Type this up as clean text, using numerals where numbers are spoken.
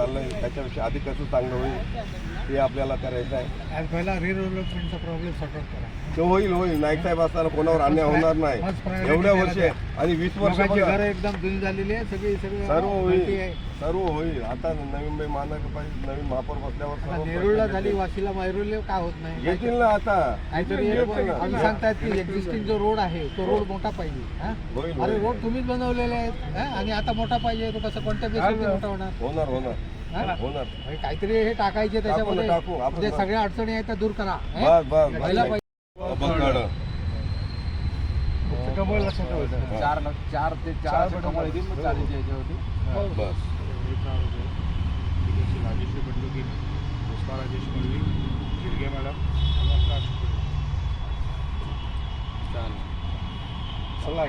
चाललंय त्याच्यापेक्षा अधिक कसं चांगलं होईल ते आपल्याला करायचं आहे. पहिला रिडेव्हलपमेंटचा प्रॉब्लेम सॉर्ट आउट करा. तो होईल नाईक साहेब असताना कोणावर अन्याय होणार नाही. एवढ्या वर्ष आणि 20 वर्ष घरं एकदम जुनी झालेली आहे, सगळी सर्व होईल. आता नवी मुंबई महानगरपालिका नवीन महापौर बसल्यावर नेरुळला झाली, वाशीला मायरोळला का होत नाही? येतील ना आता. काहीतरी आम्ही सांगतायत की एक्झिस्टिंग जो रोड आहे तो रोड मोठा पाहिजे. अरे रोड तुम्हीच बनवलेले आहेत आणि आता मोठा पाहिजे, तो कसं कोणत्या बेसिसवर मोठा होणार? होणार. काहीतरी हे टाकायचे त्याच्यामध्ये, जे सगळ्या अडचणी आहेत त्या दूर करा. बस कमळ लक्षात ठेवायचं. 4 ते 4 कमळ येतील मग 4 याच्यावरती. बस राजेश्री बंडुकी, पुष्पा राजेश मल्ली, गिरगे मॅडम, चला